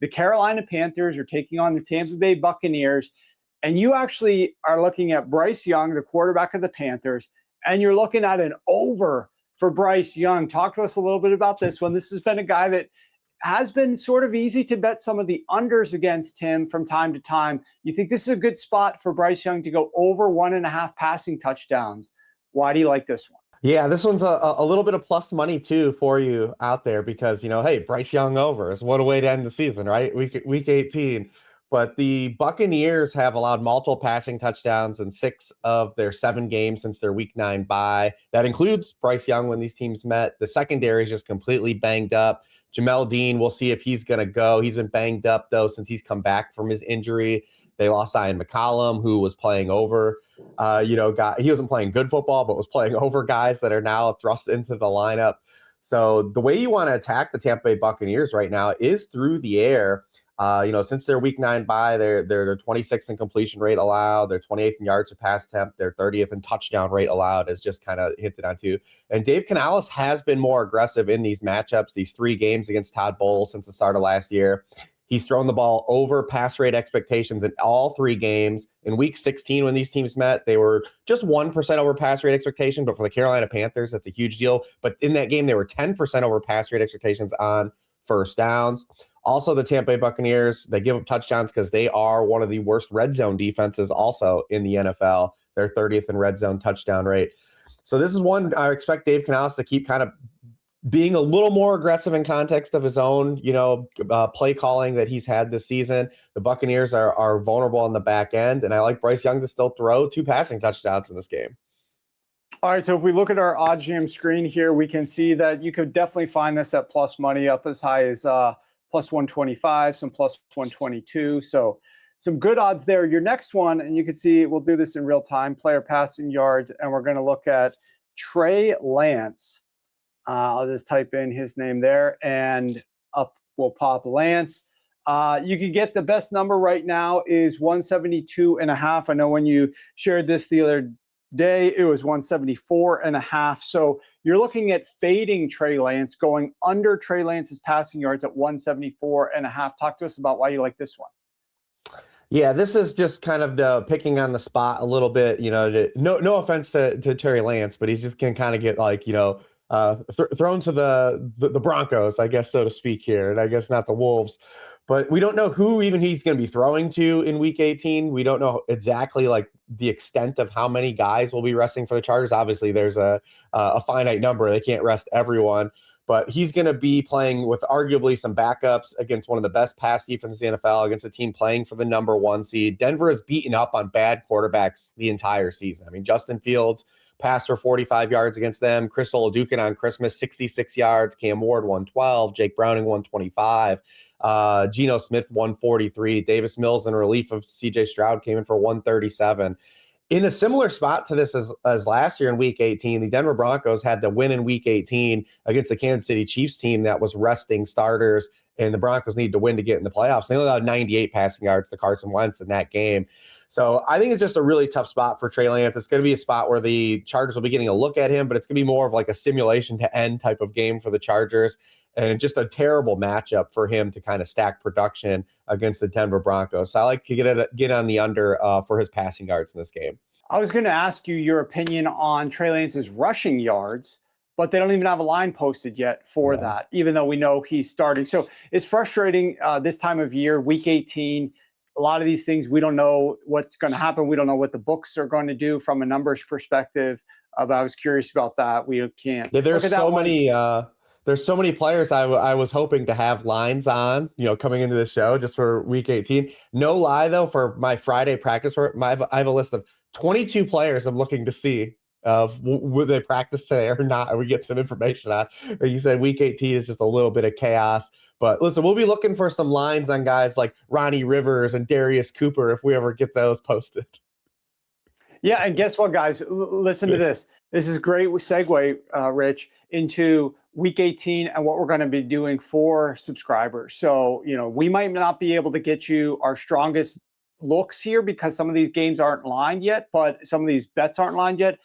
The Carolina Panthers are taking on the Tampa Bay Buccaneers, and you actually are looking at Bryce Young, the quarterback of the Panthers, and you're looking at an over for Bryce Young. Talk to us a little bit about this one. This has been a guy that has been sort of easy to bet some of the unders against him from time to time. You think this is a good spot for Bryce Young to go over 1.5 passing touchdowns. Why do you like this one? Yeah, this one's a little bit of plus money too for you out there because, hey, Bryce Young overs. What a way to end the season, right? Week 18. But the Buccaneers have allowed multiple passing touchdowns in 6 of their 7 games since their Week 9 bye. That includes Bryce Young when these teams met. The secondary is just completely banged up. Jamel Dean, we'll see if he's going to go. He's been banged up, though, since he's come back from his injury. They lost Ian McCollum, who was playing over, he wasn't playing good football, but was playing over guys that are now thrust into the lineup. So the way you want to attack the Tampa Bay Buccaneers right now is through the air. Since their Week 9 bye, they're 26th in completion rate allowed. They're 28th in yards per pass attempt. They're 30th in touchdown rate allowed, as just kind of hinted on too. And Dave Canales has been more aggressive in these matchups, these 3 games against Todd Bowles since the start of last year. He's thrown the ball over pass rate expectations in all 3 games. In Week 16, when these teams met, they were just 1% over pass rate expectation. But for the Carolina Panthers, that's a huge deal. But in that game, they were 10% over pass rate expectations on first downs. Also, the Tampa Bay Buccaneers, they give up touchdowns because they are one of the worst red zone defenses also in the NFL. They're 30th in red zone touchdown rate. So this is one I expect Dave Canales to keep kind of being a little more aggressive in context of his own, play calling that he's had this season. The Buccaneers are vulnerable on the back end, and I like Bryce Young to still throw 2 passing touchdowns in this game. All right, so if we look at our OddsJam screen here, we can see that you could definitely find this at plus money up as high as plus 125, some plus 122. So some good odds there. Your next one, and you can see we'll do this in real time, player passing yards, and we're going to look at Trey Lance. I'll just type in his name there, and up will pop Lance. You can get the best number right now is 172.5. I know when you shared this the other day, it was 174.5. So you're looking at fading Trey Lance, going under Trey Lance's passing yards at 174.5. Talk to us about why you like this one. Yeah, this is just kind of the picking on the spot a little bit. No offense to Trey Lance, but he's just can kind of get thrown to the Broncos, I guess, so to speak here, and I guess not the Wolves. But we don't know who even he's going to be throwing to in Week 18. We don't know exactly the extent of how many guys will be resting for the Chargers. Obviously, there's a finite number. They can't rest everyone. But he's going to be playing with arguably some backups against one of the best pass defenses in the NFL, against a team playing for the number 1 seed. Denver has beaten up on bad quarterbacks the entire season. I mean, Justin Fields passed for 45 yards against them. Chris Oladukin on Christmas, 66 yards. Cam Ward, 112. Jake Browning, 125. Geno Smith, 143. Davis Mills, in relief of C.J. Stroud, came in for 137. In a similar spot to this as last year in Week 18, the Denver Broncos had to win in Week 18 against the Kansas City Chiefs team that was resting starters, and the Broncos needed to win to get in the playoffs. They only allowed 98 passing yards to Carson Wentz in that game. So I think it's just a really tough spot for Trey Lance. It's going to be a spot where the Chargers will be getting a look at him, but it's going to be more of a simulation to end type of game for the Chargers, and just a terrible matchup for him to kind of stack production against the Denver Broncos. So I like to get on the under for his passing yards in this game. I was going to ask you your opinion on Trey Lance's rushing yards, but they don't even have a line posted yet for that, even though we know he's starting. So it's frustrating this time of year, Week 18. A lot of these things, we don't know what's going to happen. We don't know what the books are going to do from a numbers perspective. But I was curious about that. We can't. Yeah, there's so many players I was hoping to have lines on, coming into the show just for Week 18. No lie, though, for my Friday practice, I have a list of 22 players I'm looking to see would they practice today or not, and we get some information on. Like you said, Week 18 is just a little bit of chaos. But listen, we'll be looking for some lines on guys like Ronnie Rivers and Darius Cooper if we ever get those posted. Yeah, and guess what, guys? Listen to this. This is a great segue, Rich, into Week 18 and what we're going to be doing for subscribers. So, we might not be able to get you our strongest looks here because some of these games aren't lined yet, but some of these bets aren't lined yet.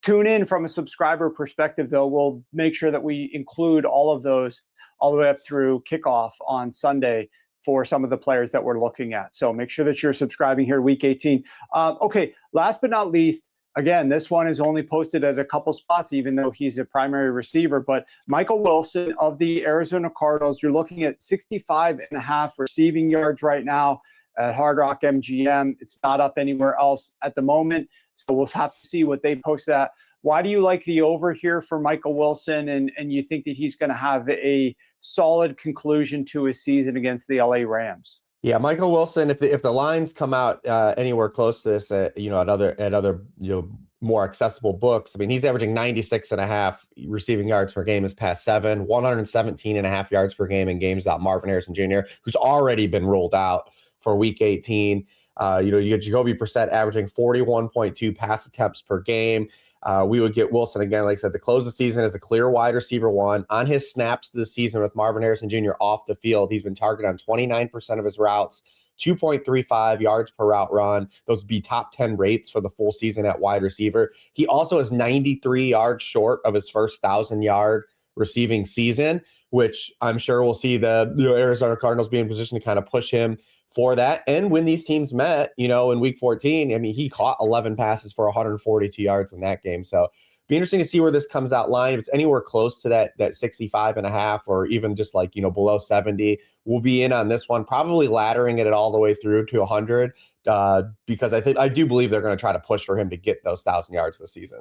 Tune in from a subscriber perspective, though. We'll make sure that we include all of those all the way up through kickoff on Sunday for some of the players that we're looking at. So make sure that you're subscribing here week 18. Okay, last but not least, again, this one is only posted at a couple spots, even though he's a primary receiver. But Michael Wilson of the Arizona Cardinals, you're looking at 65.5 receiving yards right now at Hard Rock MGM. It's not up anywhere else at the moment. So we'll have to see what they post at. Why do you like the over here for Michael Wilson, and you think that he's going to have a solid conclusion to his season against the LA Rams? Yeah, Michael Wilson, if the lines come out anywhere close to this, at other more accessible books, I mean, he's averaging 96.5 receiving yards per game his past 7, 117.5 yards per game in games without Marvin Harrison Jr., who's already been ruled out for week 18. You get Jacoby Brissett averaging 41.2 pass attempts per game. We would get Wilson again, like I said, to close the season as a clear wide receiver 1. On his snaps this season with Marvin Harrison Jr. off the field, he's been targeted on 29% of his routes, 2.35 yards per route run. Those would be top 10 rates for the full season at wide receiver. He also is 93 yards short of his first 1,000-yard receiving season, which I'm sure we'll see the Arizona Cardinals be in position to kind of push him for that. And when these teams met, in week 14, I mean, he caught 11 passes for 142 yards in that game. So be interesting to see where this comes out line. If it's anywhere close to that 65.5 or even just like, below 70, we'll be in on this one, probably laddering it all the way through to 100 because I do believe they're going to try to push for him to get those 1,000 yards this season.